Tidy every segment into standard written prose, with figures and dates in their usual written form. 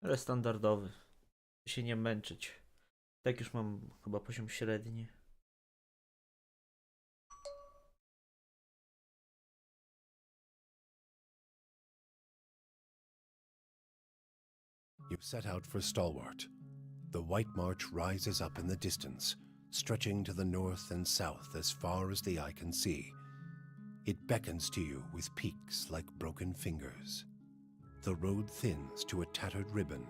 Ale standardowy. Się nie męczyć. Tak już mam chyba poziom średni. You set out for Stalwart. The White March rises up in the distance, stretching to the north and south as far as the eye can see. It beckons to you with peaks like broken fingers. The road thins to a tattered ribbon,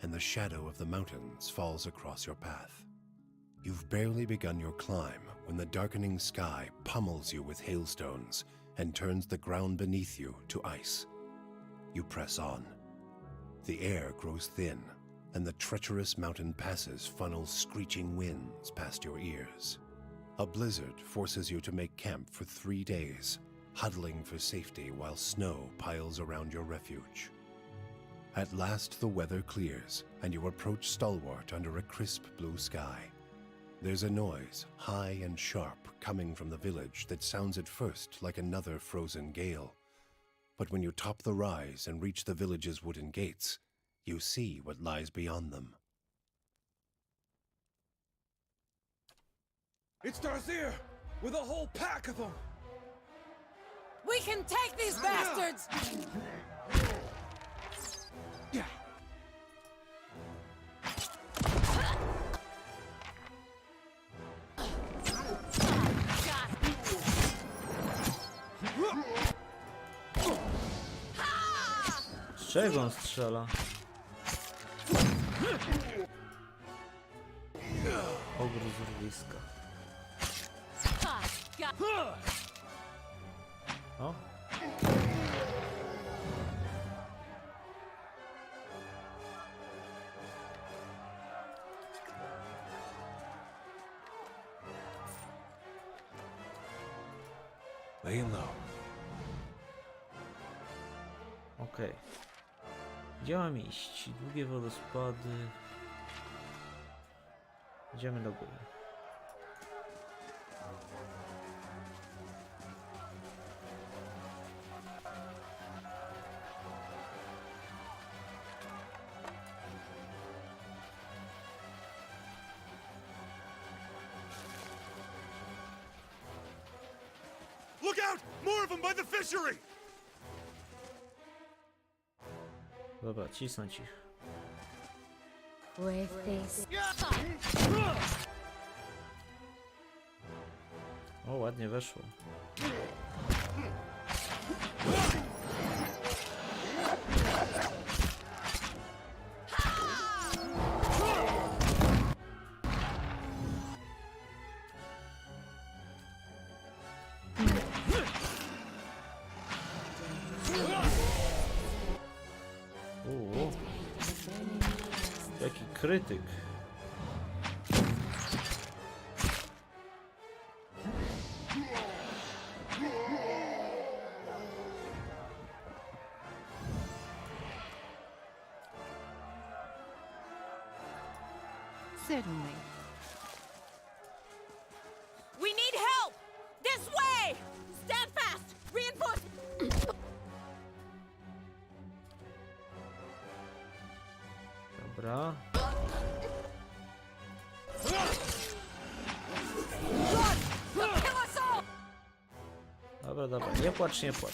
and the shadow of the mountains falls across your path. You've barely begun your climb when the darkening sky pummels you with hailstones and turns the ground beneath you to ice. You press on. The air grows thin, and the treacherous mountain passes funnel screeching winds past your ears. A blizzard forces you to make camp for 3 days, huddling for safety while snow piles around your refuge. At last the weather clears, and you approach Stalwart under a crisp blue sky. There's a noise, high and sharp, coming from the village that sounds at first like another frozen gale. But when you top the rise and reach the village's wooden gates, you see what lies beyond them. It's Darthier, with a whole pack of them! We can take these bastards! Yeah. Z czego on strzela? Ogród z urwiska. O! Laying low. Okej. Gdzie mam iść? Długie wodospady. Idziemy do góry. Look out! More of them by the fishery! Dobra, cisnąć ich. With this. O, ładnie weszło. Jaki krytyk. Certainly. We need help! This way! Stand fast! Reinforce! Dobra. Dobra, dobra, nie płacz, nie płacz.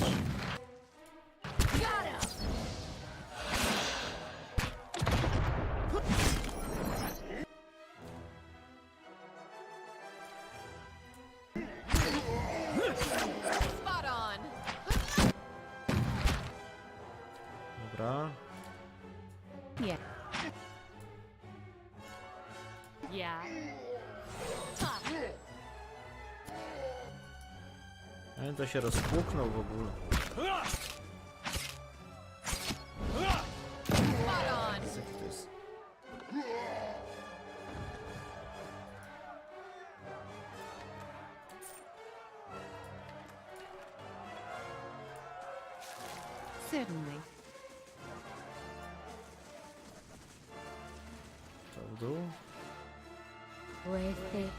Spot on! Dobra. Yeah. Yeah. A to się rozpłuknął w ogóle. Spot on! Jak to jest? Certainly. To w dół. With it.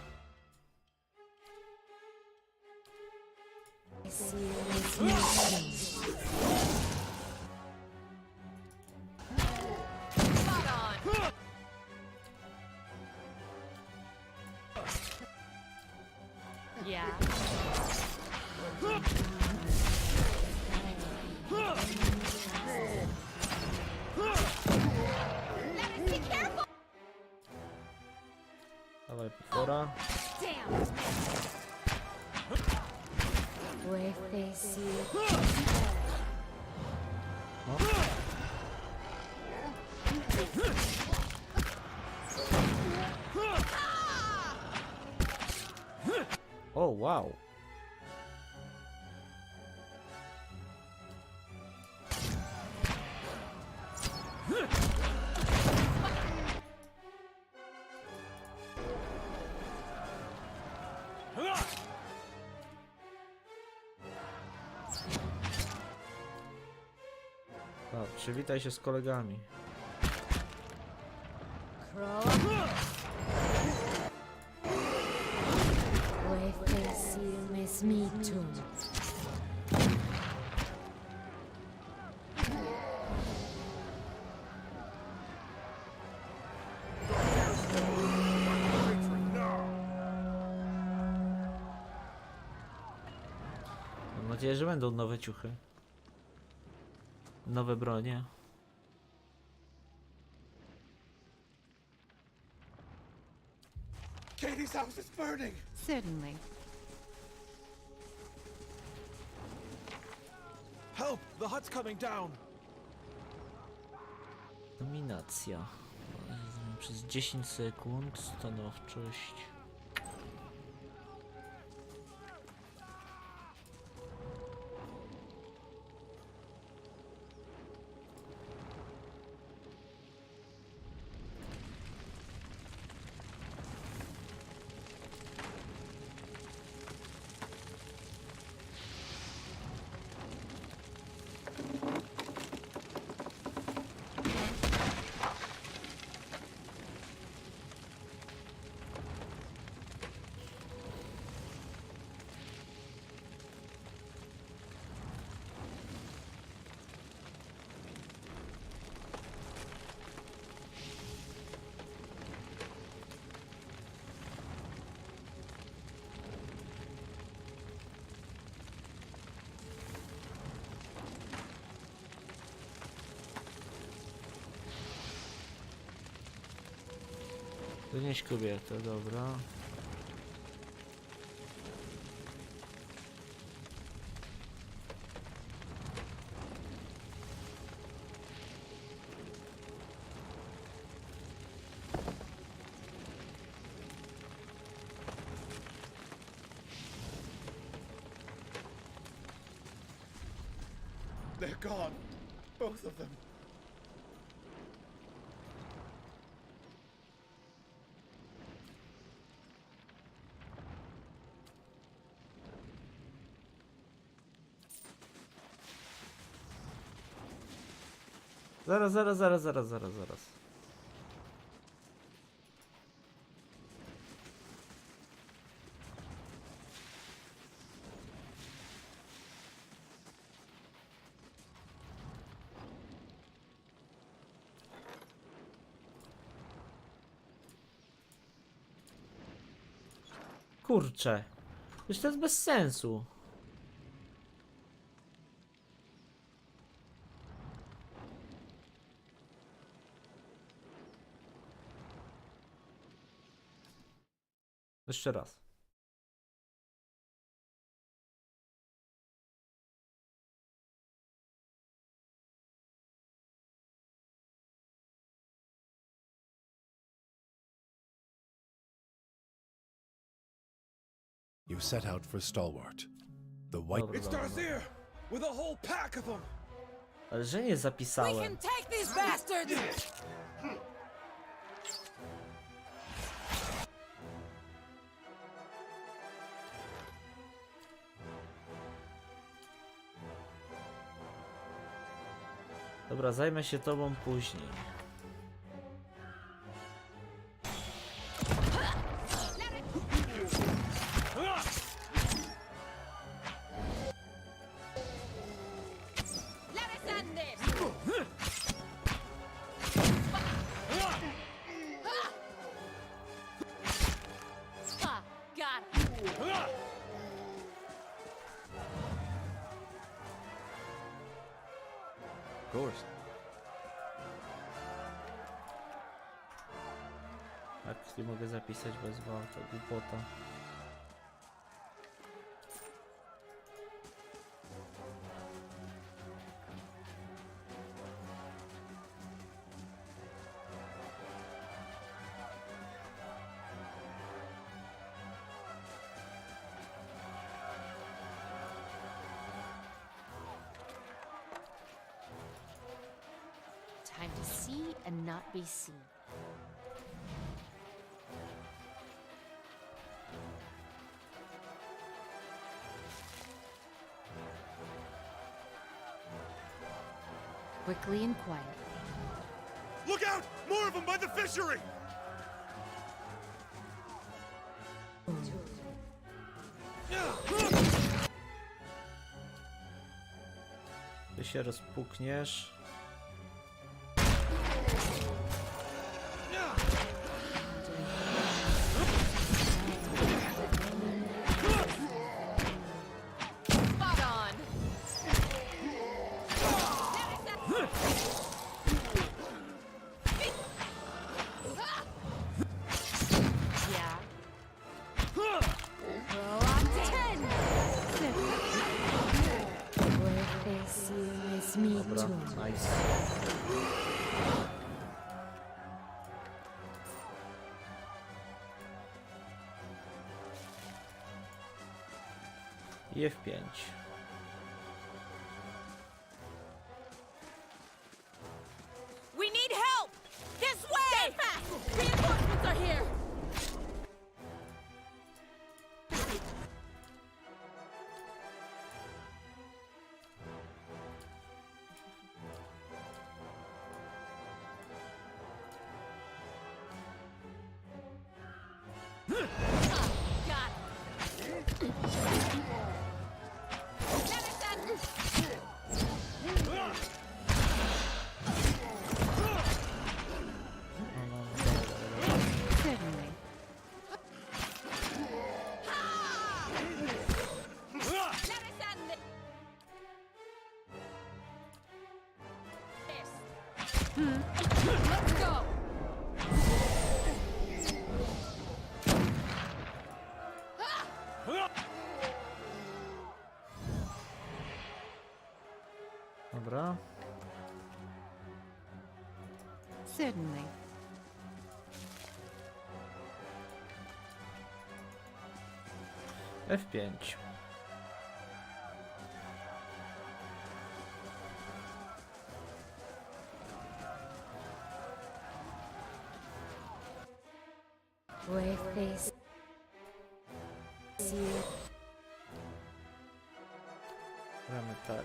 O, wow. O, przywitaj się z kolegami. Mam nadzieję, że będą nowe ciuchy. Nowe bronie. Katie's house is burning! Certainly. Help! The hut's coming down! Dominacja. Przez 10 sekund. Stanowczość. Wynieś kobietę, dobra. They're gone. Both of them. Zaraz. Kurczę. Już to jest bez sensu. Jeszcze raz. You set out for Stalwart. The white Dobra, It's dobra. Darzier! With a whole pack of them! Ale że nie We zapisałem. can take these bastards! Dobra, zajmę się tobą później. Let us end this! Ah, got it. Of course. Akcję mogę zapisać bez walki, głupota. Time to see and not be seen. Quickly and quietly. Look out! More of them by the fishery! Ty się rozpukniesz. Spot on. Yeah. Roll on 10. Puedes es mi Dobra, turno. nice. I F5. We need help! This way! Stand fast! Reinforcements are here! Got it. Certainly. Let's go! Dobra. Certainly. F5. Puedes Gramy tak.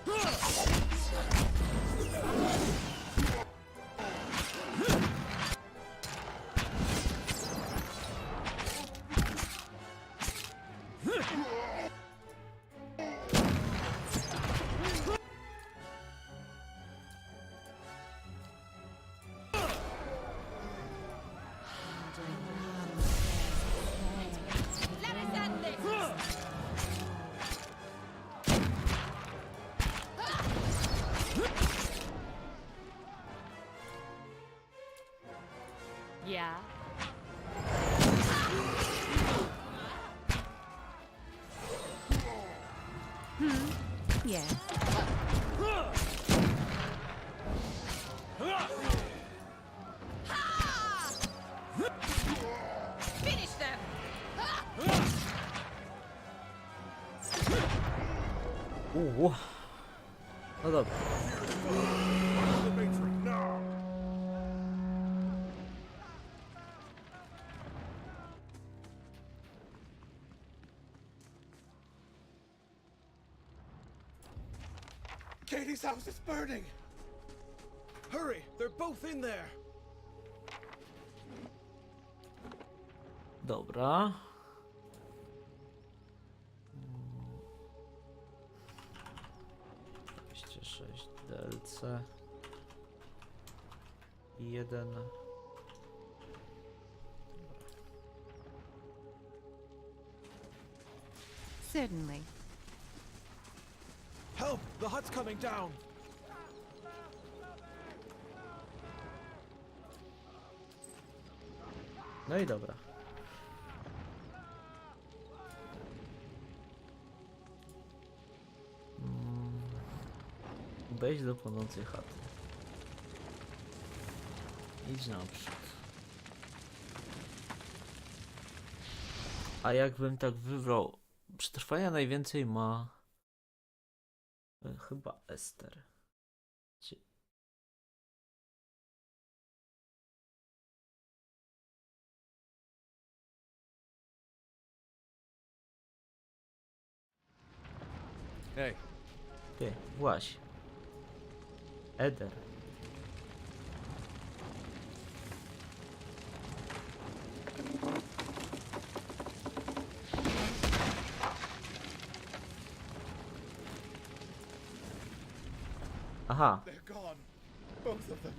Let us end this! Yeah. Yes. Finish them! No dobra. The matron, now! Katie's house is burning! Hurry! They're both in there! Dobra. 26 DLC. I jeden. Certainly. Help! The hut's coming down! No i dobra. Wejdź do płonącej chaty. Idź naprzód. A jakbym tak wybrał... Przetrwania najwięcej ma... chyba Ester. Hey, Ty, właśnie. Eder. Aha, They're gone. Both of them.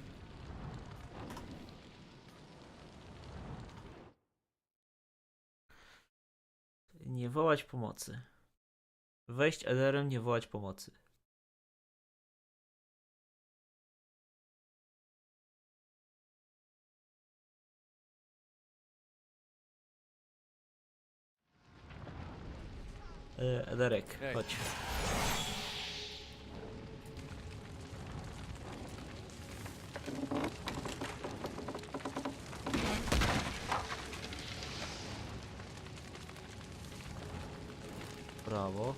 nie wołać pomocy. Wejść Ederem, nie wołać pomocy. Ederek, Hej. chodź. Brawo.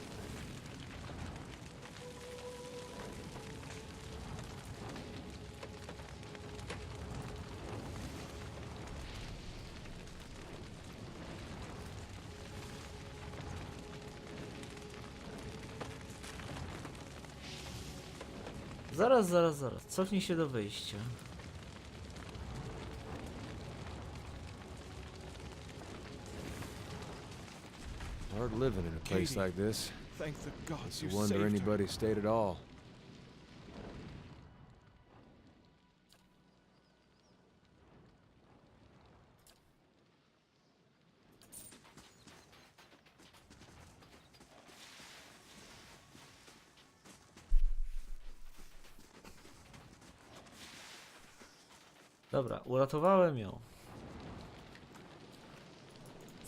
Zaraz. Cofnij się do wyjścia. hard living in a place Katie. like this. Thank the gods You you wonder saved her. anybody stayed at all. Dobra, uratowałem ją.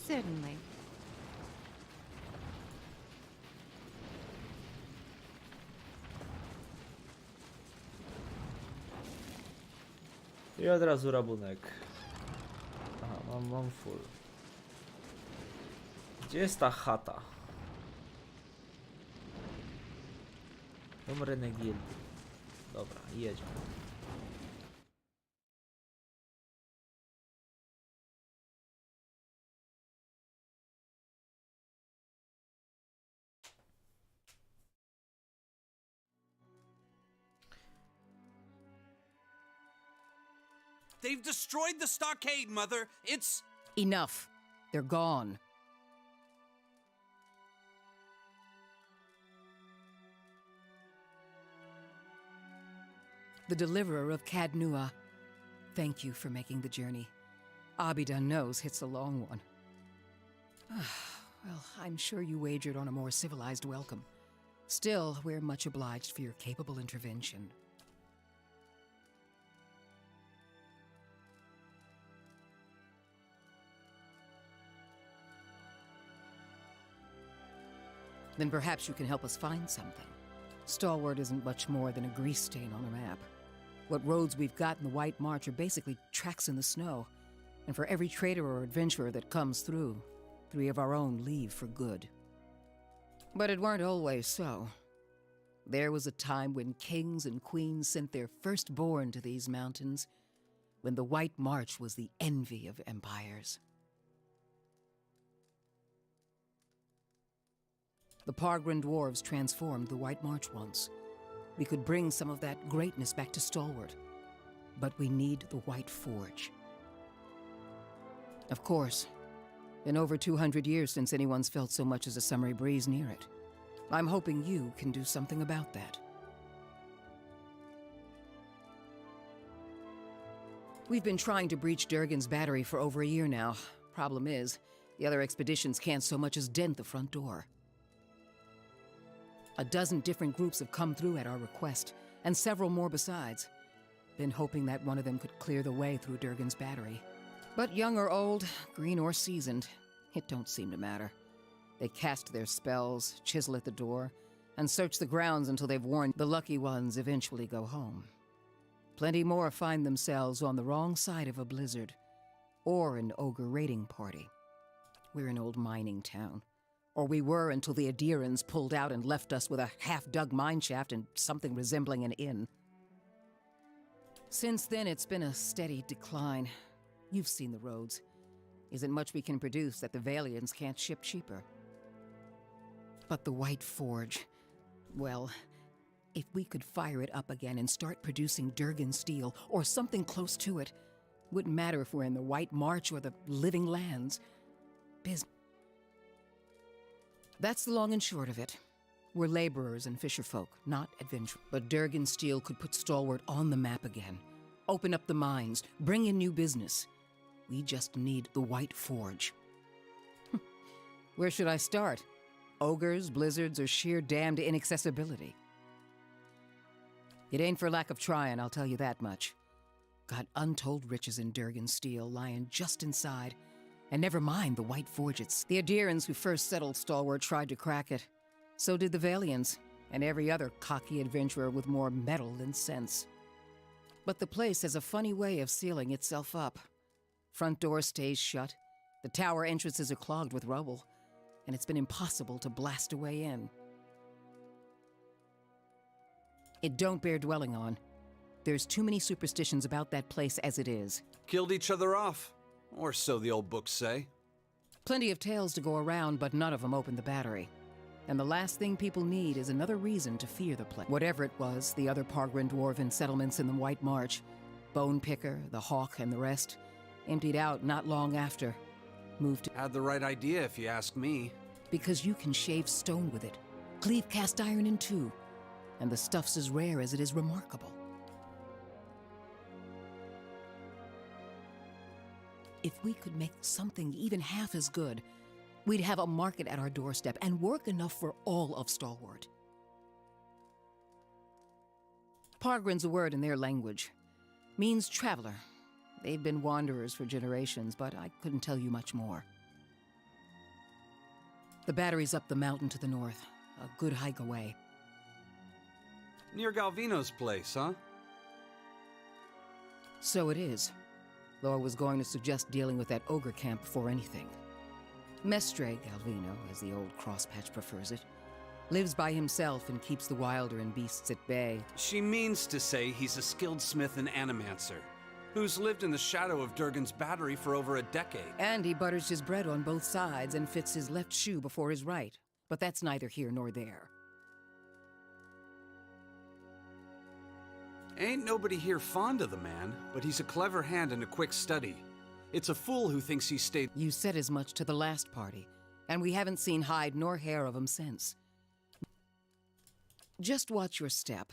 Certainly. I od razu rabunek. Aha, mam full. Gdzie jest ta chata? Dom Renegildy. Dobra, jedziemy. They've destroyed the stockade, Mother. It's... Enough. They're gone. The deliverer of Cadnua. Thank you for making the journey. Abidan knows it's a long one. Well, I'm sure you wagered on a more civilized welcome. Still, we're much obliged for your capable intervention. Then perhaps you can help us find something. Stalwart isn't much more than a grease stain on a map. What roads we've got in the White March are basically tracks in the snow. And for every trader or adventurer that comes through, 3 of our own leave for good. But it weren't always so. There was a time when kings and queens sent their firstborn to these mountains, when the White March was the envy of empires. The Pargrin dwarves transformed the White March once. We could bring some of that greatness back to Stalwart. But we need the White Forge. Of course, been over 200 years since anyone's felt so much as a summery breeze near it. I'm hoping you can do something about that. We've been trying to breach Durgan's battery for over a year now. Problem is, the other expeditions can't so much as dent the front door. A dozen different groups have come through at our request, and several more besides. Been hoping that one of them could clear the way through Durgan's battery. But young or old, green or seasoned, it don't seem to matter. They cast their spells, chisel at the door, and search the grounds until they've worn the lucky ones eventually go home. Plenty more find themselves on the wrong side of a blizzard, or an ogre raiding party. We're an old mining town. Or we were until the Adirans pulled out and left us with a half-dug mineshaft and something resembling an inn. Since then, it's been a steady decline. You've seen the roads. Isn't much we can produce that the Valians can't ship cheaper. But the White Forge, Well, if we could fire it up again and start producing Durgan steel, or something close to it, wouldn't matter if we're in the White March or the Living Lands. That's the long and short of it. We're laborers and fisherfolk, not adventurers. But Durgan steel could put Stalwart on the map again, open up the mines, bring in new business. We just need the White Forge. Where should I start? Ogres, blizzards, or sheer damned inaccessibility? It ain't for lack of trying, I'll tell you that much. Got untold riches in Durgan steel lying just inside. And never mind the White Forge. The Adirans who first settled Stalwart tried to crack it. So did the Valians, and every other cocky adventurer with more metal than sense. But the place has a funny way of sealing itself up. Front door stays shut, the tower entrances are clogged with rubble, and it's been impossible to blast a way in. It don't bear dwelling on. There's too many superstitions about that place as it is. Killed each other off. Or so the old books say. Plenty of tales to go around, but none of them open the battery. And the last thing people need is another reason to fear the place. Whatever it was, the other Pargrin dwarven settlements in the White March, Bone Picker, the Hawk, and the rest, emptied out not long after. Moved to... Had the right idea, if you ask me. Because you can shave stone with it, cleave cast iron in two, and the stuff's as rare as it is remarkable. If we could make something even half as good, we'd have a market at our doorstep and work enough for all of Stalwart. Pargrin's a word in their language. Means traveler. They've been wanderers for generations, but I couldn't tell you much more. The battery's up the mountain to the north, a good hike away. Near Galvino's place, huh? So it is, though I was going to suggest dealing with that ogre camp before anything. Mestre Galvino, as the old crosspatch prefers it, lives by himself and keeps the wilder and beasts at bay. She means to say he's a skilled smith and animancer, who's lived in the shadow of Durgan's battery for over a decade. And he butters his bread on both sides and fits his left shoe before his right. But that's neither here nor there. Ain't nobody here fond of the man, but he's a clever hand and a quick study. It's a fool who thinks he stayed... You said as much to the last party, and we haven't seen hide nor hair of him since. Just watch your step.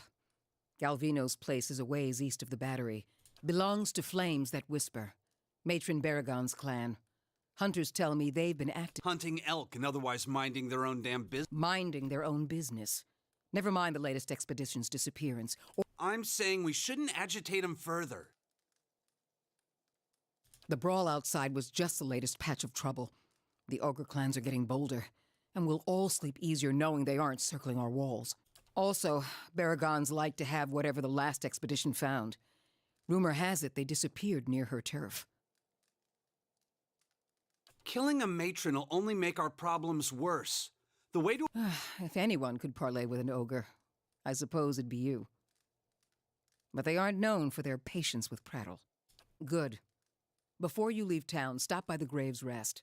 Galvino's place is a ways east of the battery. Belongs to Flames That Whisper, Matron Baragon's clan. Hunters tell me they've been hunting elk and otherwise minding their own damn business. minding their own business. Never mind the latest expedition's disappearance. I'm saying we shouldn't agitate him further. The brawl outside was just the latest patch of trouble. The ogre clans are getting bolder, and we'll all sleep easier knowing they aren't circling our walls. Also, Baragons like to have whatever the last expedition found. Rumor has it they disappeared near her turf. Killing a matron will only make our problems worse. The way to... If anyone could parley with an ogre, I suppose it'd be you. But they aren't known for their patience with prattle. Good. Before you leave town, stop by the Grave's Rest.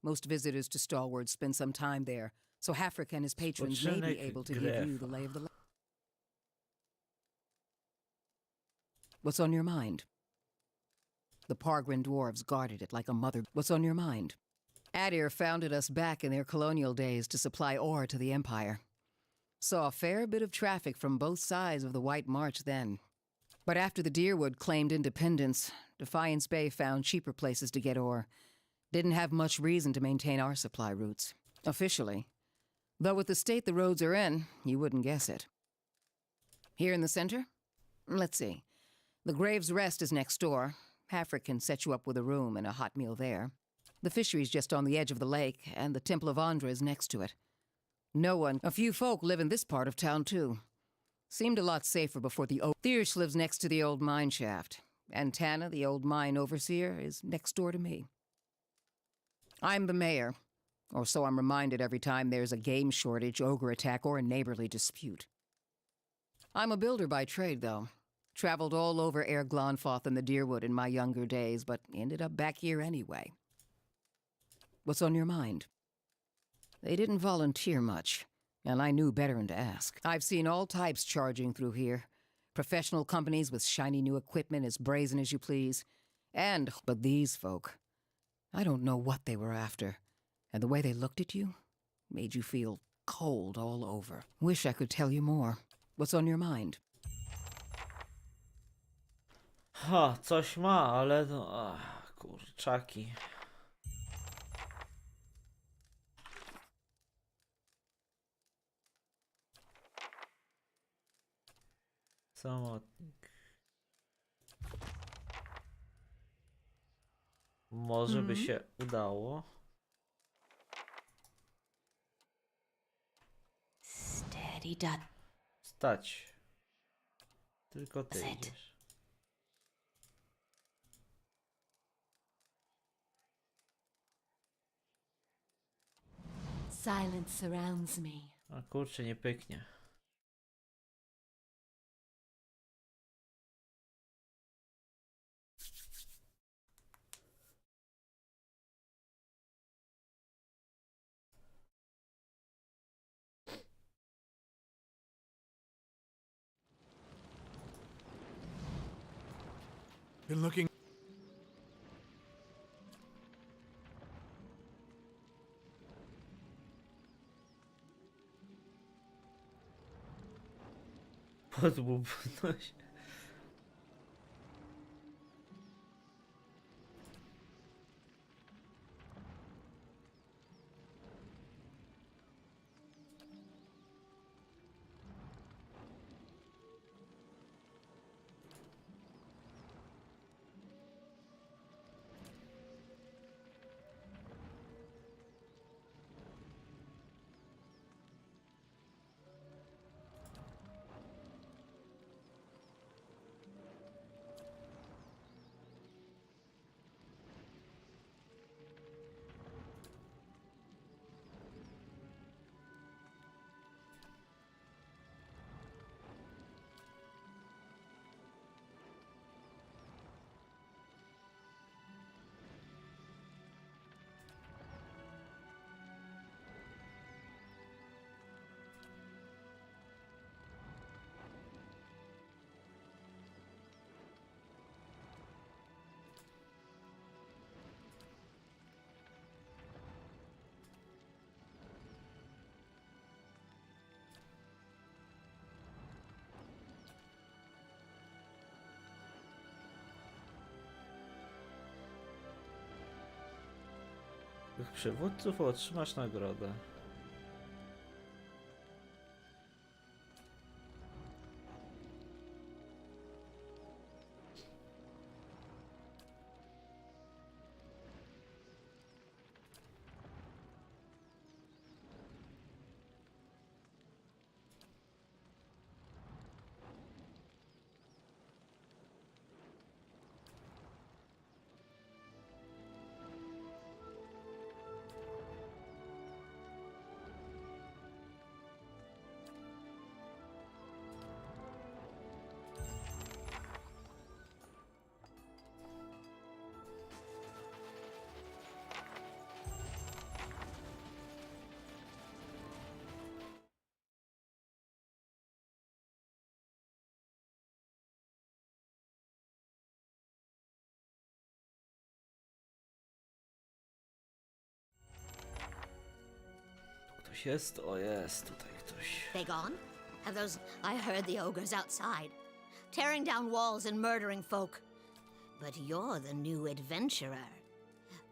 Most visitors to Stalwart spend some time there, so Hafric and his patrons may be able to give you the lay of the land. What's on your mind? The Pargrin dwarves guarded it like a mother. What's on your mind? Adir founded us back in their colonial days to supply ore to the Empire. Saw a fair bit of traffic from both sides of the White March then. But after the Deerwood claimed independence, Defiance Bay found cheaper places to get ore. Didn't have much reason to maintain our supply routes. Officially. Though with the state the roads are in, you wouldn't guess it. Here in the center? Let's see. The Grave's Rest is next door. Hafric can set you up with a room and a hot meal there. The fishery's just on the edge of the lake, and the Temple of Andra is next to it. A few folk live in this part of town, too. Seemed a lot safer before the Thiersch lives next to the old mine shaft, and Tana, the old mine overseer, is next door to me. I'm the mayor, or so I'm reminded every time there's a game shortage, ogre attack, or a neighborly dispute. I'm a builder by trade, though. Traveled all over Air Glonfoth and the Deerwood in my younger days, but ended up back here anyway. What's on your mind? They didn't volunteer much. And I knew better than to ask. I've seen all types charging through here. Professional companies with shiny new equipment as brazen as you please. But these folk, I don't know what they were after. And the way they looked at you made you feel cold all over. Wish I could tell you more. What's on your mind? Ha, coś ma, ale no... Ach, kurczaki. Samotnik. Może by się udało. Steady dot. Stać. Tylko ty That's it. idziesz. Silence surrounds me. A kurczę, nie pyknie. Been looking. Podłubność. Tych przywódców otrzymasz nagrodę. Ktoś jest? O, jest tutaj ktoś. They gone? Have those... I heard the ogres outside, tearing down walls and murdering folk. But you're the new adventurer.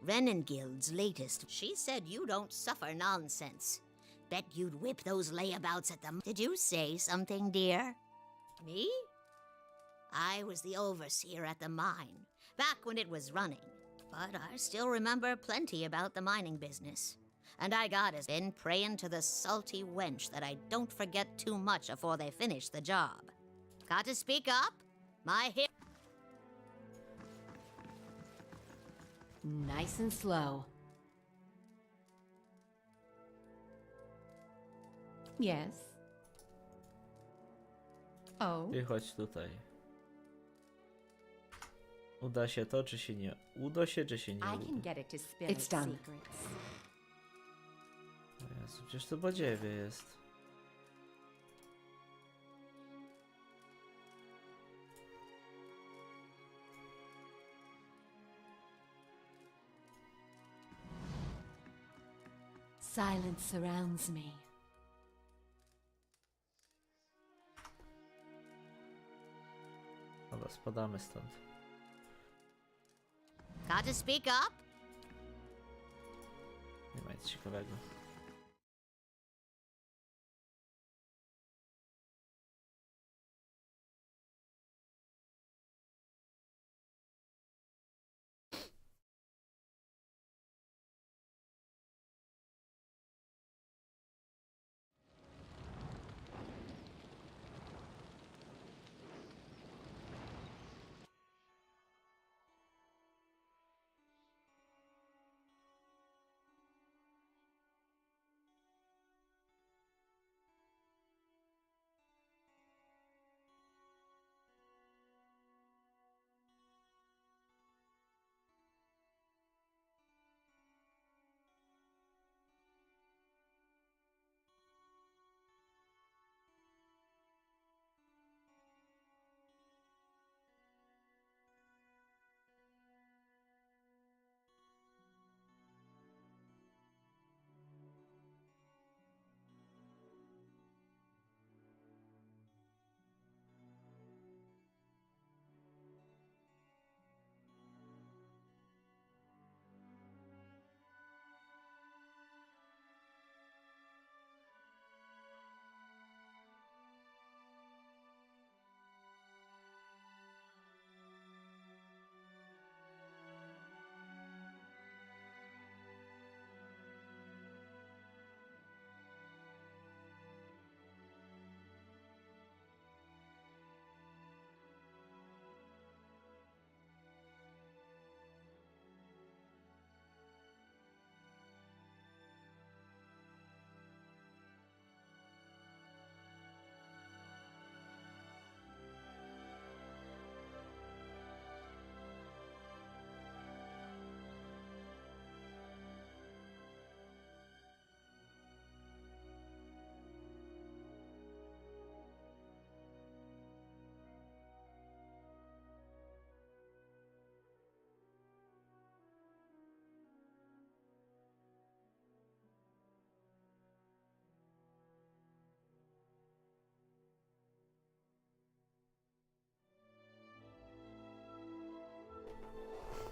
Renengild's latest. She said you don't suffer nonsense. Bet you'd whip those layabouts at them. Did you say something, dear? Me? I was the overseer at the mine, back when it was running. But I still remember plenty about the mining business. And I gotta been praying to the salty wench that I don't forget too much afore they finish the job. Got to speak up? My hip. Nice and slow. Yes. Oh. Ty chodź tutaj. Uda się to, czy się nie uda się, czy się nie I can uda? get it to spill It's its done. secrets. O Jezu, przecież to badziewie jest. Silence surrounds me. Dobra, spadamy stąd. Got to speak up? Nie ma nic ciekawego.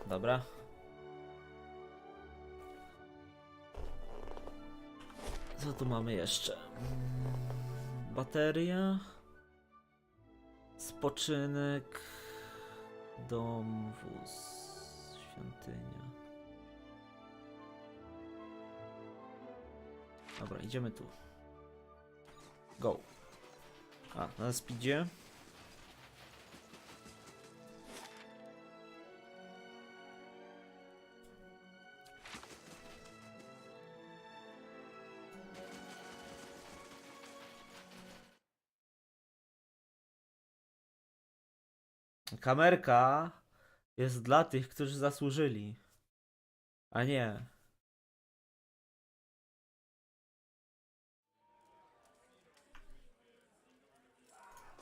Dobra. Co tu mamy jeszcze? Bateria. Spoczynek. Dom, wóz. Świątynia. Dobra, idziemy tu. Go. A, na speedzie. Kamerka jest dla tych, którzy zasłużyli, a nie.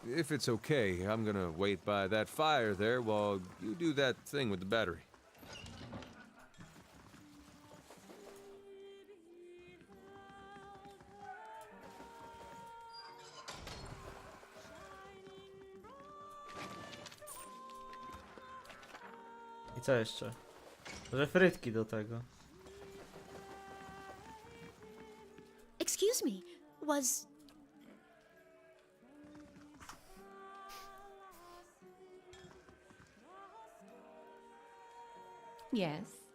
If it's okay, I'm gonna wait by that fire there while you do that thing with the battery. I co jeszcze? Może frytki do tego. Excuse me, was... Yes.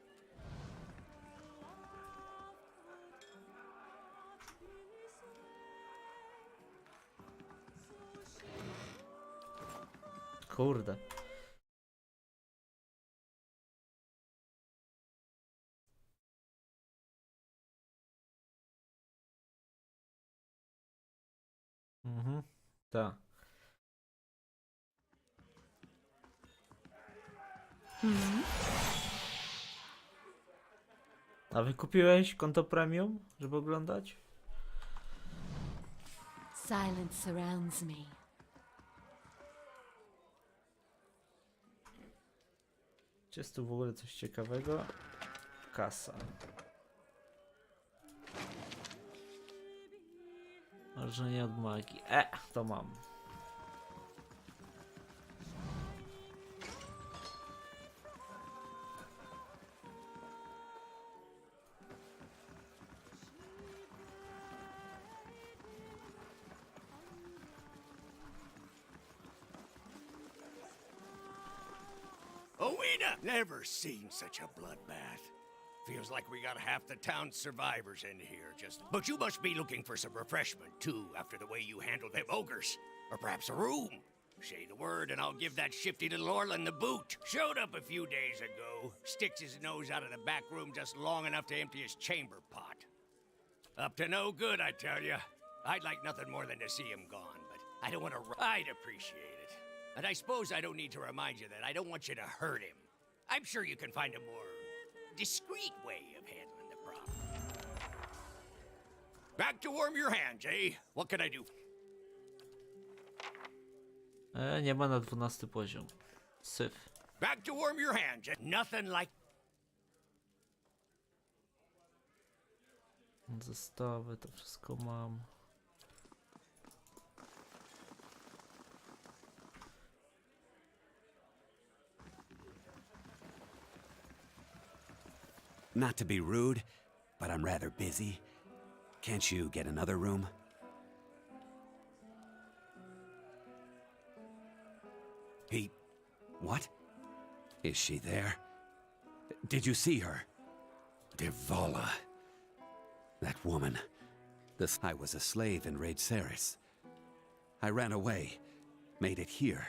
Kurde. Mhm. Tak. A wykupiłeś konto premium, żeby oglądać? Silence surrounds me. Czy jest tu w ogóle coś ciekawego? Kasa. Ożenie od magii. To mam. Owena! Never seen such a bloodbath. Feels like we got half the town's survivors in here, just... But you must be looking for some refreshment, too, after the way you handled them ogres. Or perhaps a room. Say the word and I'll give that shifty little Orlin the boot. Showed up a few days ago. Sticks his nose out of the back room just long enough to empty his chamber pot. Up to no good, I tell you. I'd like nothing more than to see him gone, but I don't want to... I'd appreciate it. And I suppose I don't need to remind you that I don't want you to hurt him. I'm sure you can find a more discreet way of handling the problem. Back to warm your hands, eh? What can I do? Nie ma na 12 poziom. Syf. Back to warm your hands. Nothing like... Zestawy, to wszystko mam. Not to be rude, but I'm rather busy. Can't you get another room? What? Is she there? Did you see her? Devala. That woman. I was a slave in Raid Ceres. I ran away. Made it here.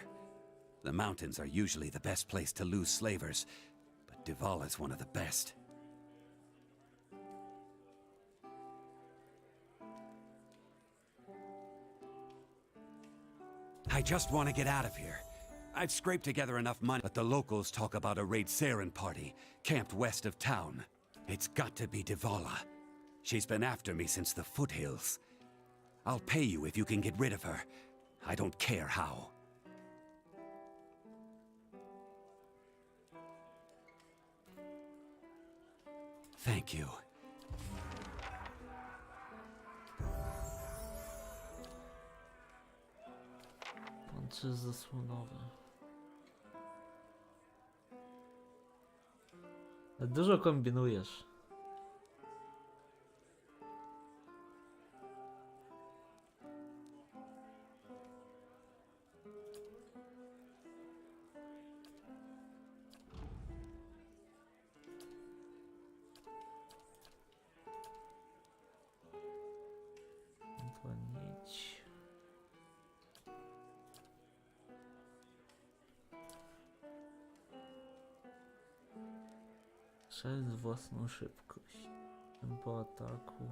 The mountains are usually the best place to lose slavers, but Devala's one of the best. I just want to get out of here. I've scraped together enough money, but the locals talk about a Raid Saren party, camped west of town. It's got to be Devala. She's been after me since the foothills. I'll pay you if you can get rid of her. I don't care how. Thank you. Pancerz zasłonowy. Dużo kombinujesz. Nić. Przez własną szybkość. Tempo ataku.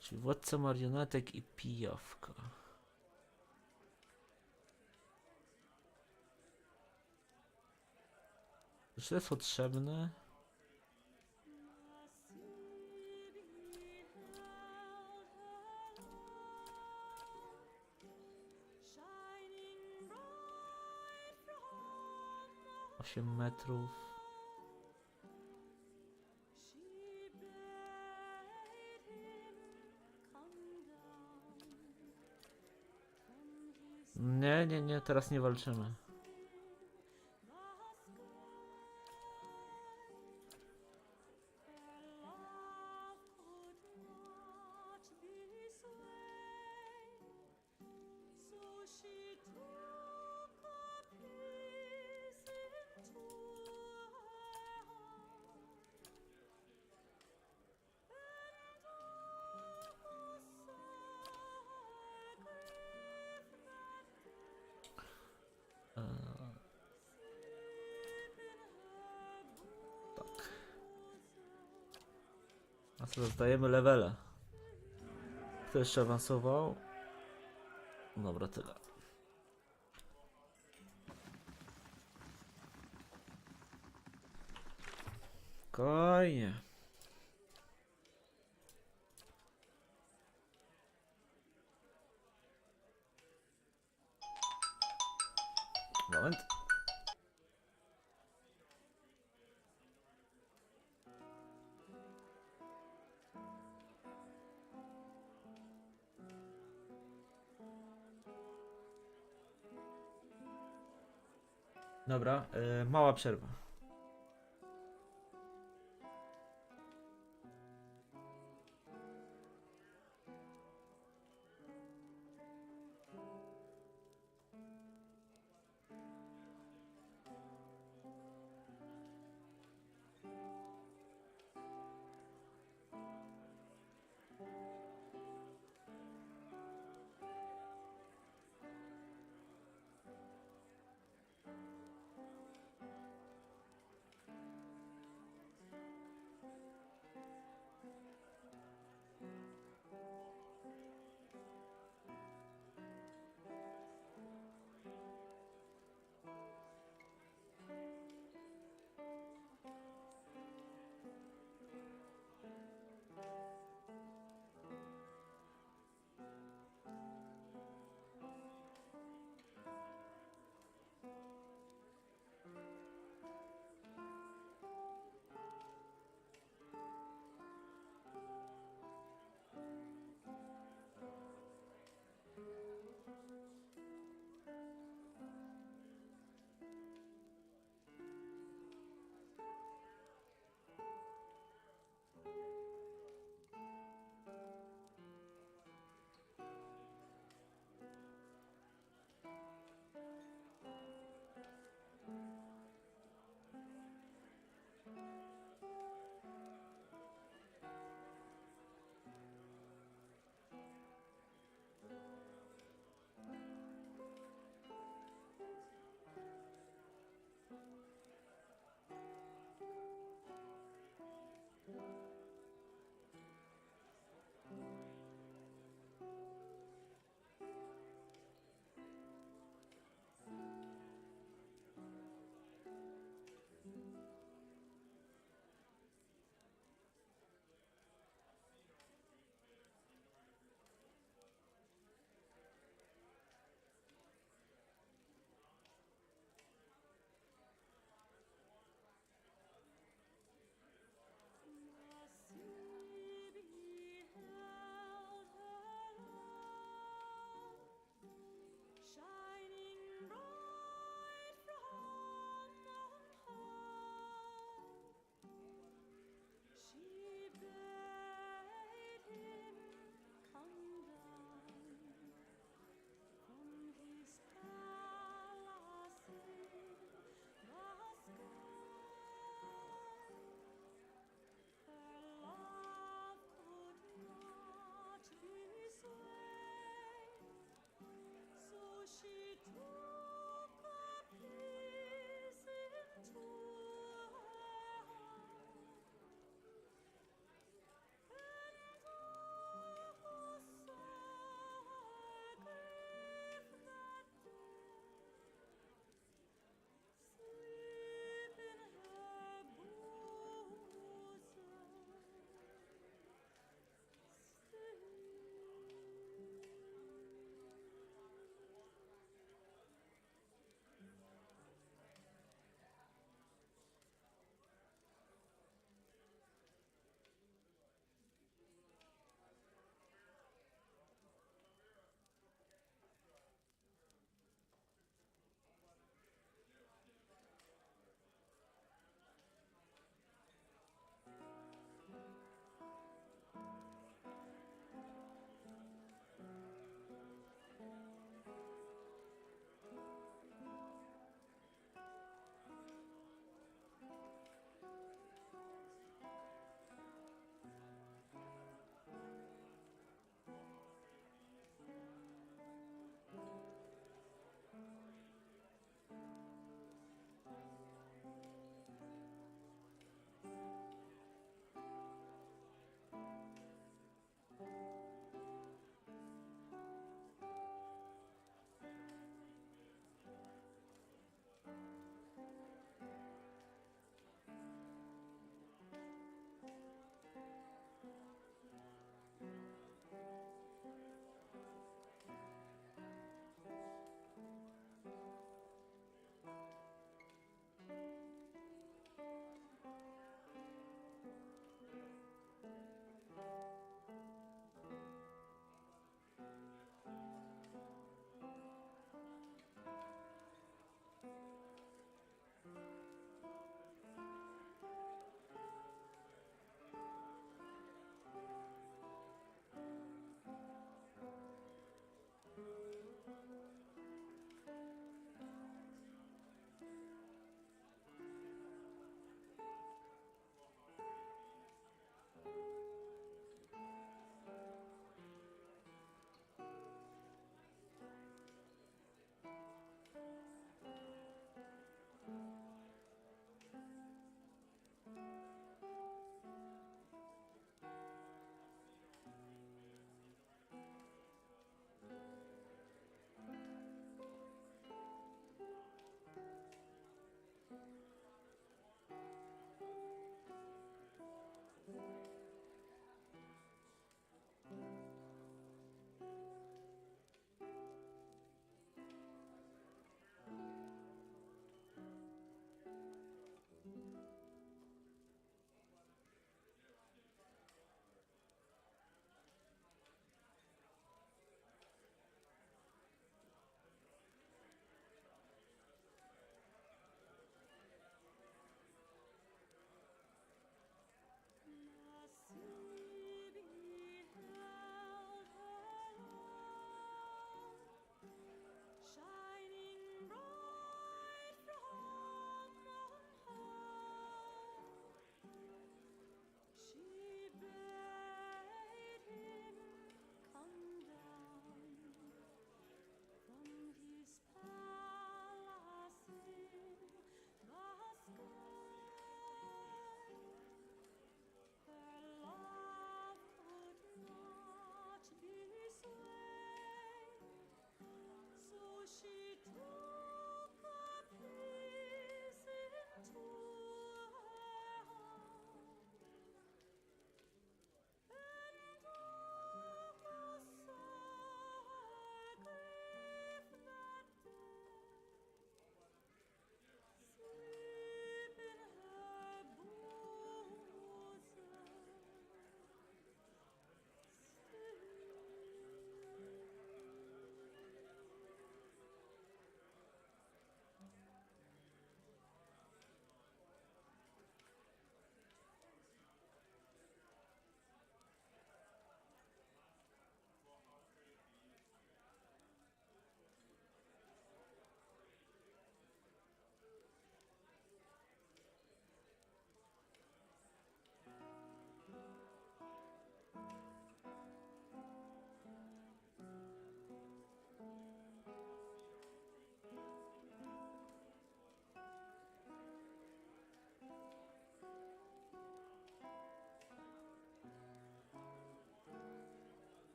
Czyli władca marionetek i pijawka. Czy to jest potrzebne? Osiem metrów. Nie, teraz nie walczymy. Tak. A co, dostajemy levele. Kto jeszcze awansował? Dobra, tyle. Spokojnie. Moment. Dobra, mała przerwa.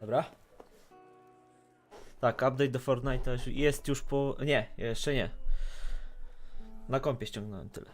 Dobra. Tak, update do Fortnite'a jest już po... Nie, jeszcze nie. Na kompie ściągnąłem tyle.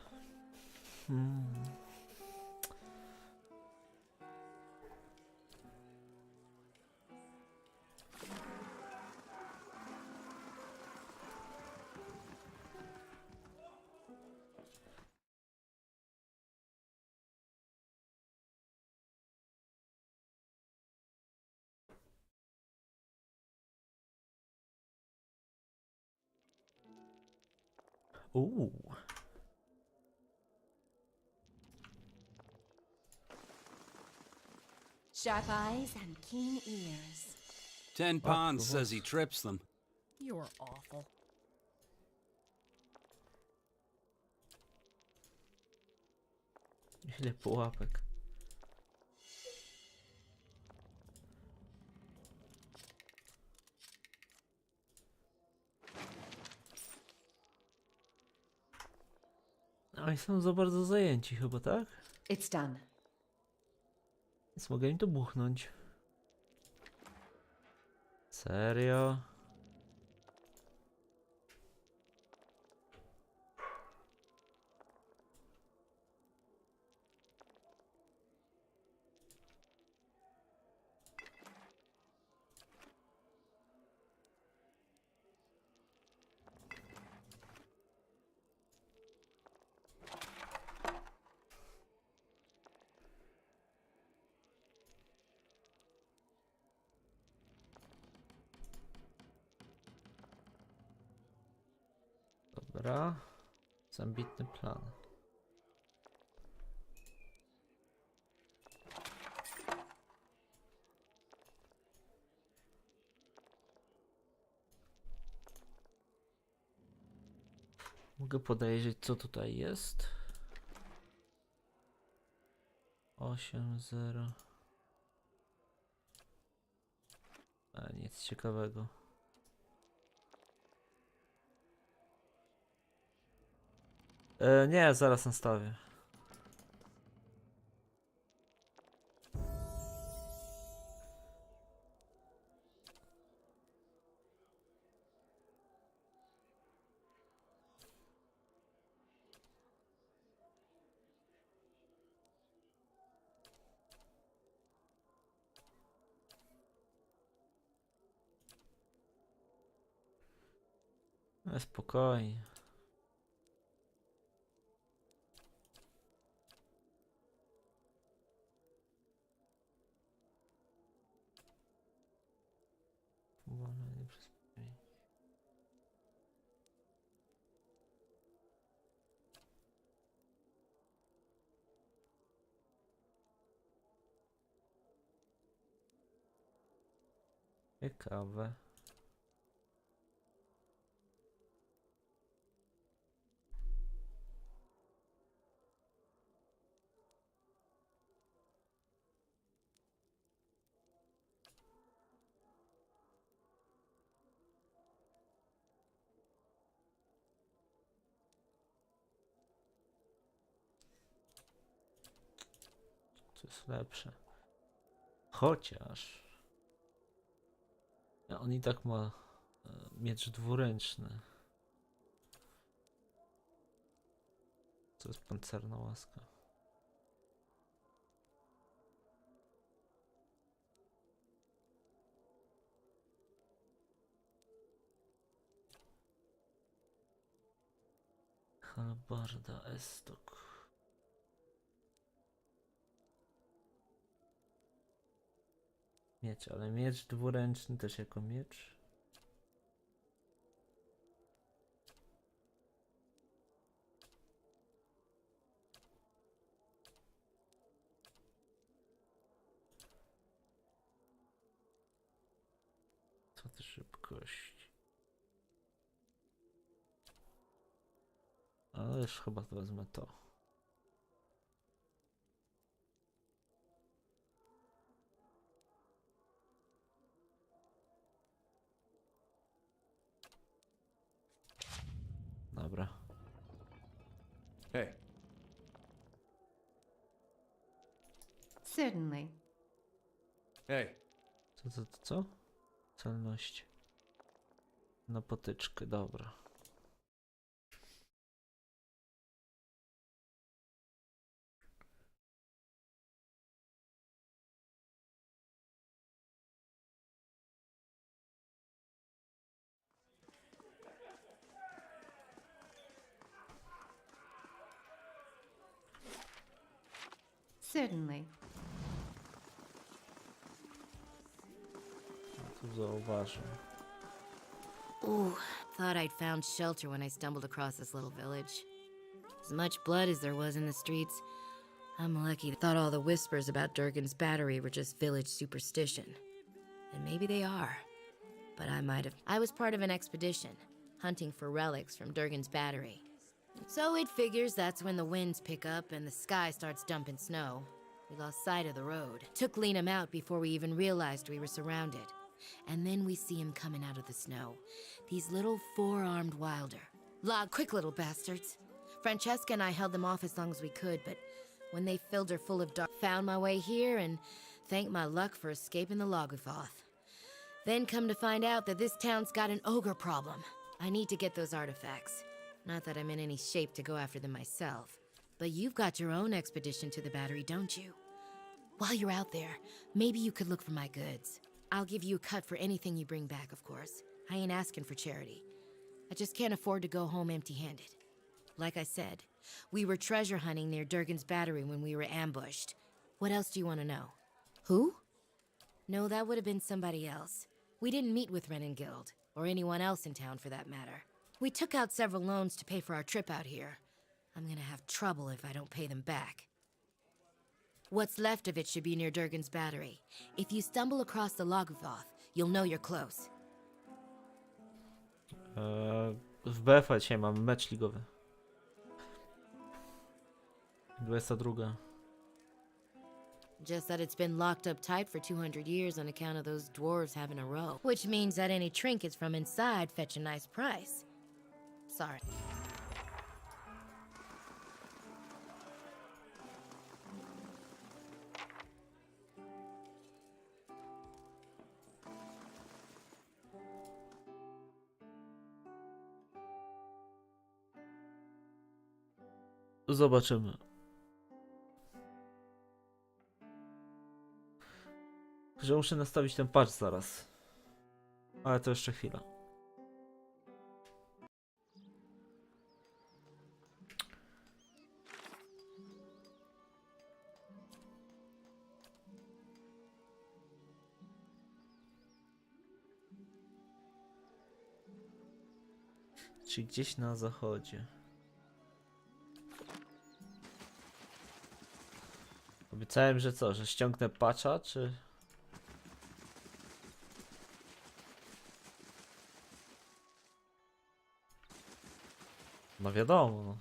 Sharp eyes and keen ears. 10 Ponds says he trips them. You're awful. Ile pułapek. Oni są za bardzo zajęci chyba, tak? It's done. Więc mogę im to buchnąć. Serio? Dobra. Ambitny plan. Mogę podejrzeć, co tutaj jest. 8-0. Nic ciekawego. Nie, zaraz nastawię. Spokojnie. Uwalenie przez pięć. Ciekawe. Co jest lepsze? Chociaż... On i tak ma miecz dwuręczny. To jest pancerna łaska. Halbarda Estok. Miecz, ale miecz dwuręczny też jako miecz. Co to szybkość? Ale już chyba wezmę to. Dobra. Hey, Certainly. hey. Co? Celność. Na potyczkę, dobra. Certainly. Tu zauważył. Ooh, thought I'd found shelter when I stumbled across this little village. As much blood as there was in the streets, I'm lucky. Thought all the whispers about Durgan's battery were just village superstition. And maybe they are. But I was part of an expedition, hunting for relics from Durgan's battery. So it figures that's when the winds pick up and the sky starts dumping snow. We lost sight of the road. Took Liam out before we even realized we were surrounded. And then we see him coming out of the snow. These little four-armed wilder. Quick little bastards. Francesca and I held them off as long as we could, but when they filled her full of dark, found my way here and thanked my luck for escaping the Logofoth. Then come to find out that this town's got an ogre problem. I need to get those artifacts. Not that I'm in any shape to go after them myself. But you've got your own expedition to the battery, don't you? While you're out there, maybe you could look for my goods. I'll give you a cut for anything you bring back, of course. I ain't asking for charity. I just can't afford to go home empty-handed. Like I said, we were treasure hunting near Durgan's battery when we were ambushed. What else do you want to know? Who? No, that would have been somebody else. We didn't meet with Renengild, or anyone else in town for that matter. We took out several loans to pay for our trip out here. I'm gonna have trouble if I don't pay them back. What's left of it should be near Durgan's battery. If you stumble across the Logofoth, you'll know you're close. W BF dzisiaj mamy mecz ligowy. 22. Just that it's been locked up tight for 200 years on account of those dwarves having a row. Which means that any trinkets from inside fetch a nice price. Sorry. Zobaczymy. Że muszę nastawić ten patch zaraz. Ale to jeszcze chwila. Czy gdzieś na zachodzie? Obiecałem, że co? Że ściągnę patcha, czy... No wiadomo, no.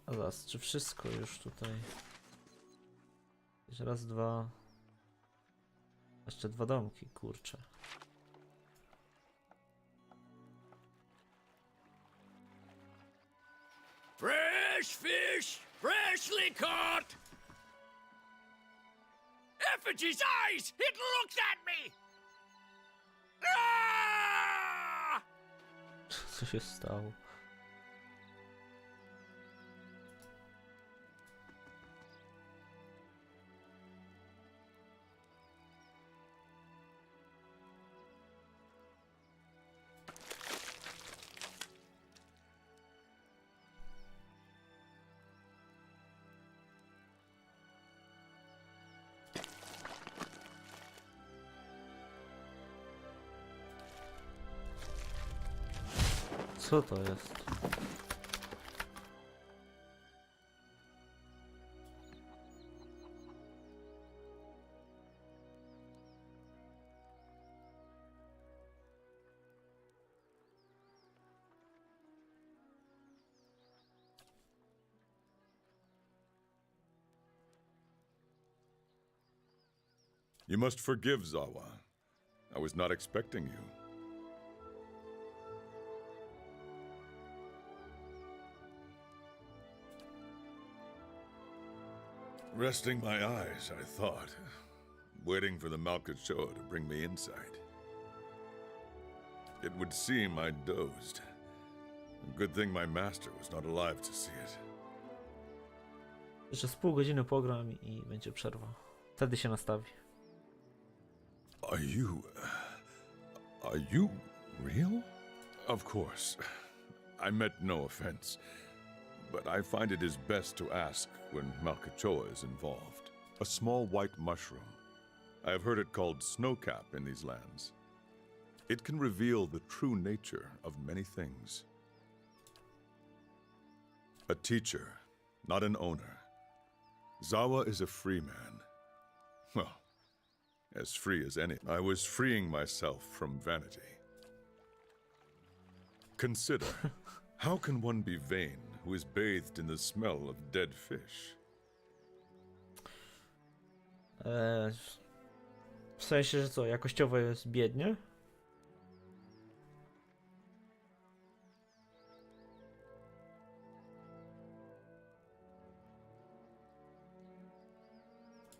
A zaraz, czy wszystko już tutaj? Jeszcze raz, dwa... Jeszcze dwa domki, kurczę. Fresh fish, freshly caught! Effigy's eyes! It looks at me! Ah! Co się stało? Co to jest? You must forgive, Zawa. I was not expecting you. Resting my eyes, I thought, waiting for the Malkachoa to bring me insight. It would seem I dozed. Good thing my master was not alive to see it. Jeszcze z pół godziny pogram i będzie przerwa. Wtedy się nastawi. Are you real? Of course. I meant no offense. But I find it is best to ask when Malkachoa is involved. A small white mushroom. I have heard it called snowcap in these lands. It can reveal the true nature of many things. A teacher, not an owner. Zawa is a free man. Well, as free as any. I was freeing myself from vanity. Consider, how can one be vain who is bathed in the smell of dead fish? W sensie, że co, jakościowo jest biednie?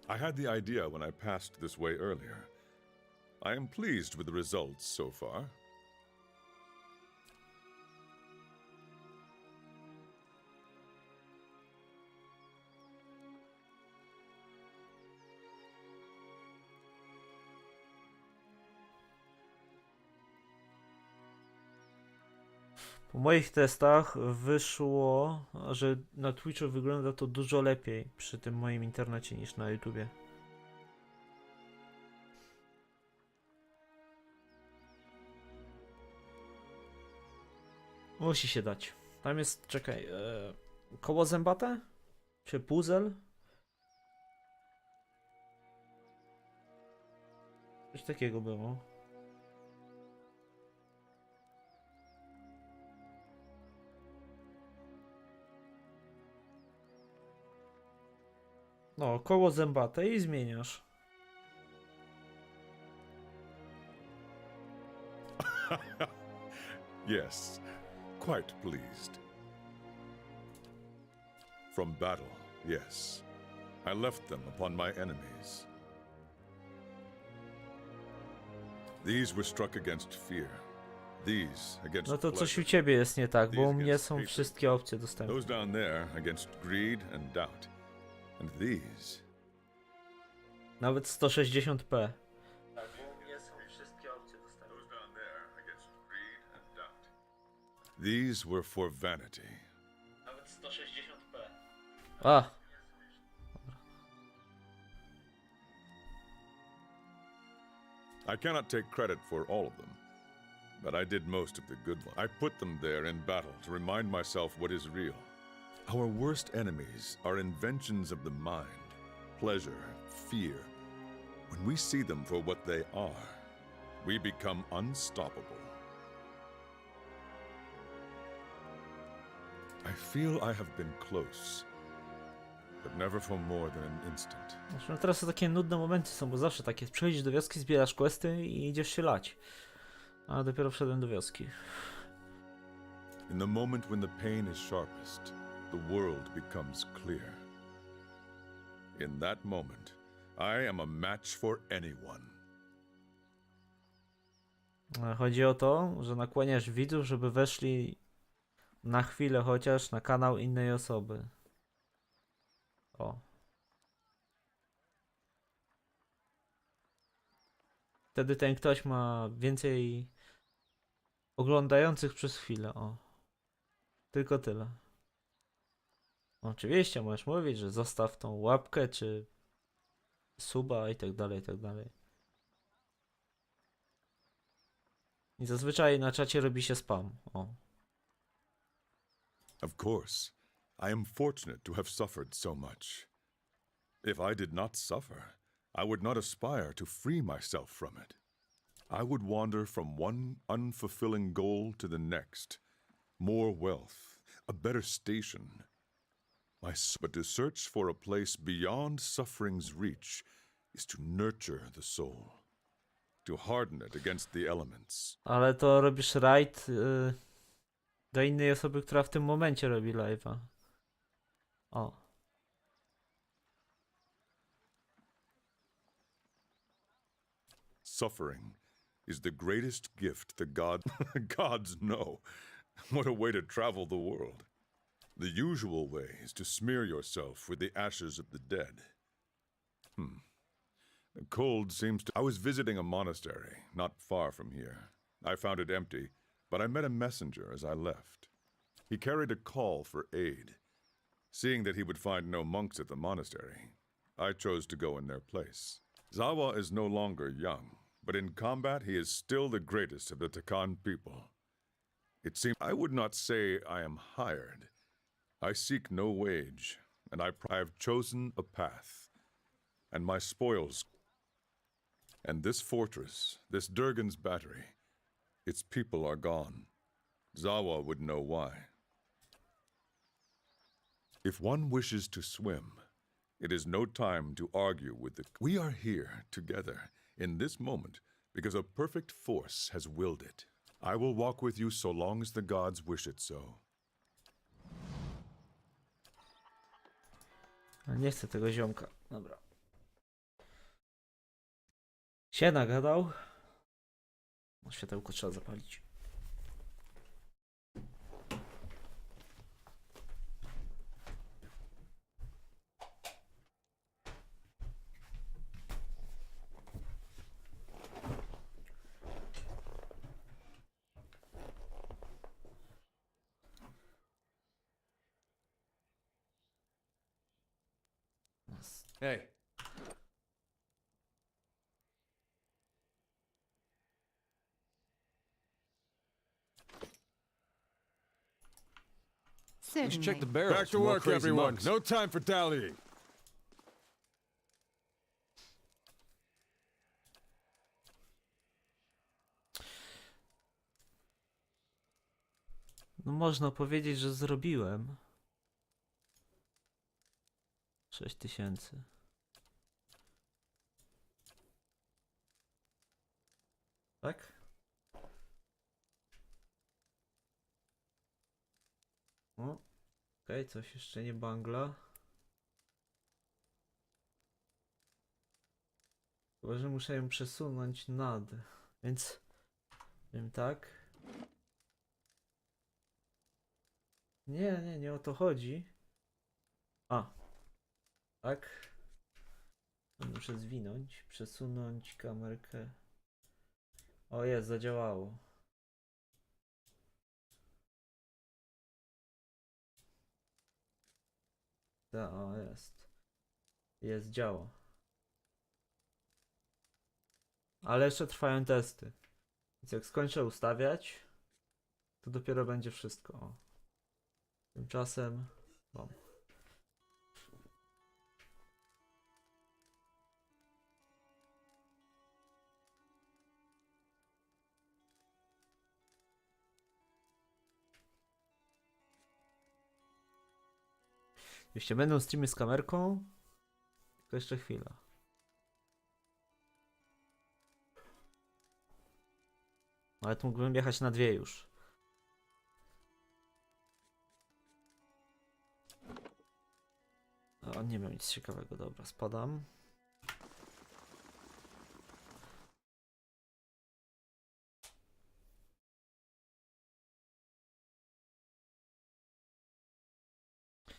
I had the idea when I passed this way earlier. I am pleased with the results so far. Po moich testach wyszło, że na Twitchu wygląda to dużo lepiej przy tym moim internecie niż na YouTubie. Musi się dać. Tam jest, czekaj, koło zębate? Czy puzzle? Coś takiego było. No, koło zębate i zmieniasz. Yes, quite pleased. From battle, yes. I left them upon my enemies. These were struck against fear. These against No to coś u pleasure. ciebie jest nie tak, bo These u mnie against są hatred. wszystkie opcje dostępne. Those down there against greed and doubt. And these... Nawet 160p. These were for vanity. A, I cannot take credit for all of them, but I did most of the good ones. I put them there in battle to remind myself what is real. Our worst enemies are inventions of the mind, pleasure, fear. When we see them for what they are, we become unstoppable. I feel I have been close, but never for more than an instant. znaczy, no teraz to takie nudne momenty są, bo zawsze tak jest. Przychodzisz do wioski, zbierasz questy i idziesz się lać. A dopiero wszedłem do wioski. In the moment when the pain is sharpest, the world becomes clear. In that moment, I am a match for anyone. Chodzi o to, że nakłaniasz widzów, żeby weszli na chwilę chociaż na kanał innej osoby. O. Wtedy ten ktoś ma więcej oglądających przez chwilę. O. Tylko tyle. Oczywiście możesz mówić, że zostaw tą łapkę, czy suba i tak dalej, i tak dalej. I zazwyczaj na czacie robi się spam. O. Of course, I am fortunate to have suffered so much. If I did not suffer, I would not aspire to free myself from it. I would wander from one unfulfilling goal to the next. More wealth, a better station. But to search for a place beyond suffering's reach is to nurture the soul, to harden it against the elements. Ale to robisz raid do innej osoby, która w tym momencie robi live'a. O. suffering is the greatest gift the gods know. What a way to travel the world. The usual way is to smear yourself with the ashes of the dead. The cold seems to... I was visiting a monastery not far from here. I found it empty, but I met a messenger as I left. He carried a call for aid. Seeing that he would find no monks at the monastery, I chose to go in their place. Zawa is no longer young, but in combat he is still the greatest of the Takan people. It seems I would not say I am hired. I seek no wage, and I have chosen a path, and my spoils. And this fortress, this Durgan's battery, its people are gone. Zawa would know why. If one wishes to swim, it is no time to argue with the... We are here together in this moment because a perfect force has willed it. I will walk with you so long as the gods wish it so. A nie chcę tego ziomka. Dobra. Się nagadał. No, światełko trzeba zapalić. Hey. Certainly. We should check the barrels. Back to for more work, crazy everyone. monks. No time for dallying. No można powiedzieć, że zrobiłem 6000. Tak? O, okej, coś jeszcze nie bangla. Chyba, że muszę ją przesunąć nad, więc wiem tak. Nie o to chodzi. A, tak. Muszę zwinąć, przesunąć kamerkę. O, jest, zadziałało. O, jest. Jest, działa. Ale jeszcze trwają testy. Więc jak skończę ustawiać, to dopiero będzie wszystko. O. Tymczasem mam. Jeśli będą streamy z kamerką, tylko jeszcze chwila. Nawet mógłbym jechać na dwie już. O, nie miał nic ciekawego, dobra, spadam.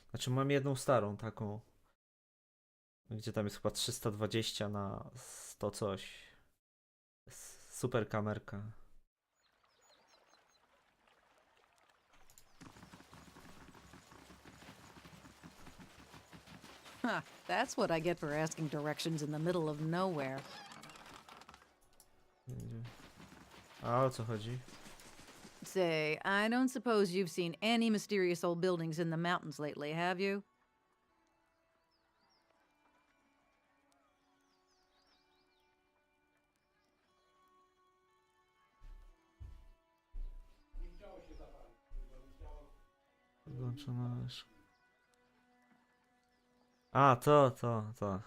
Znaczy mam jedną starą taką, gdzie tam jest chyba 320 na 100 coś. Super kamerka. Huh, that's what I get for asking directions in the middle of nowhere. A o co chodzi? Say, I don't suppose you've seen any mysterious old buildings in the mountains lately, have you? Podłączona. A, to.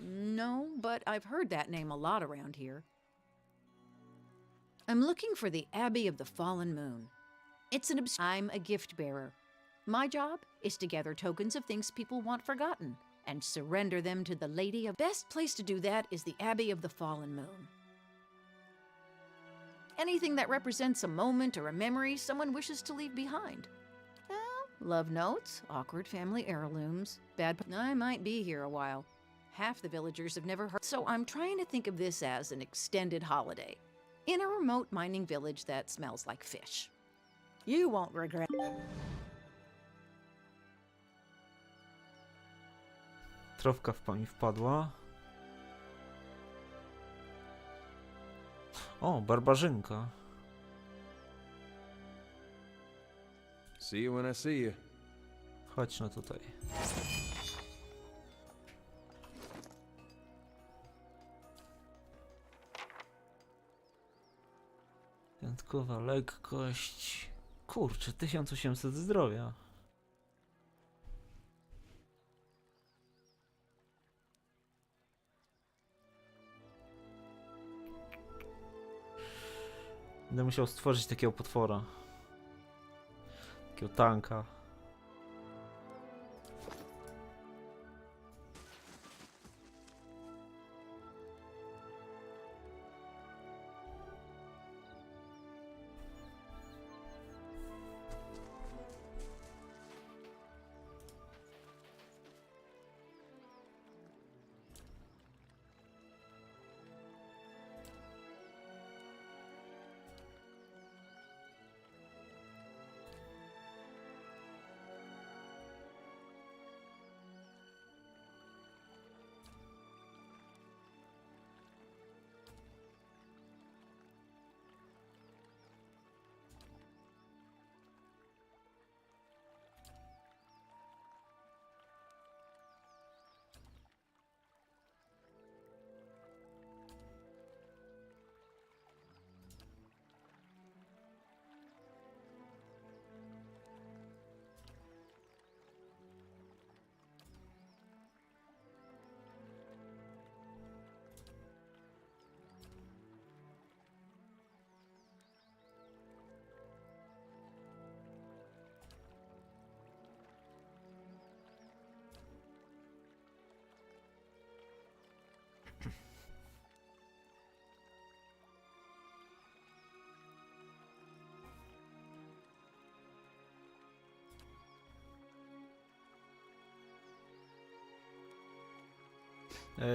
No, but I've heard that name a lot around here. I'm looking for the Abbey of the Fallen Moon. It's an I'm a gift bearer. My job is to gather tokens of things people want forgotten and surrender them to the Lady of... Best place to do that is the Abbey of the Fallen Moon. Anything that represents a moment or a memory someone wishes to leave behind. Love notes, awkward family heirlooms, I might be here a while. Half the villagers have never heard, so I'm trying to think of this as an extended holiday in a remote mining village that smells like fish. You won't regret. Trofka mi wpadła. O, barbarzynka. See you when I see you. Chodź no tutaj. Wyjątkowa lekkość. Kurczę, 1800 zdrowia. Będę musiał stworzyć takiego potwora. Takiego tanka.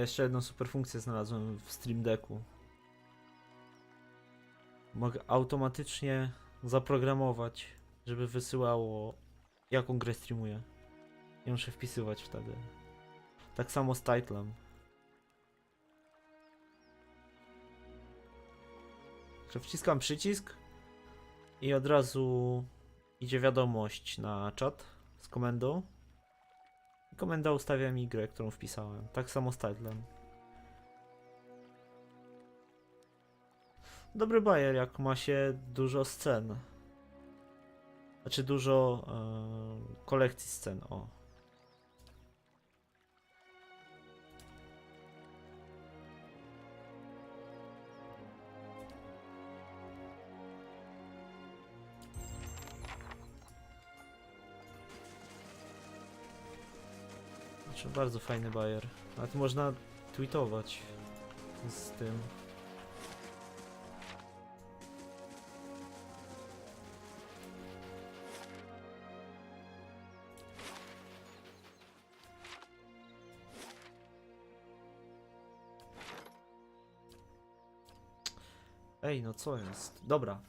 Jeszcze jedną super funkcję znalazłem w Stream Decku. Mogę automatycznie zaprogramować, żeby wysyłało, jaką grę streamuję. Nie muszę wpisywać wtedy. Tak samo z titlem. Wciskam przycisk i od razu idzie wiadomość na czat z komendą. Komenda ustawia mi grę, którą wpisałem. Tak samo z titlem. Dobry bajer, jak ma się dużo scen. Znaczy dużo kolekcji scen, o. Znaczy bardzo fajny bajer. A tu można tweetować z tym. Ej, no co jest? Dobra.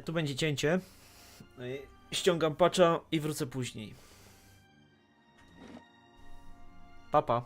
Tu będzie cięcie. Ściągam patcha i wrócę później. Pa, pa.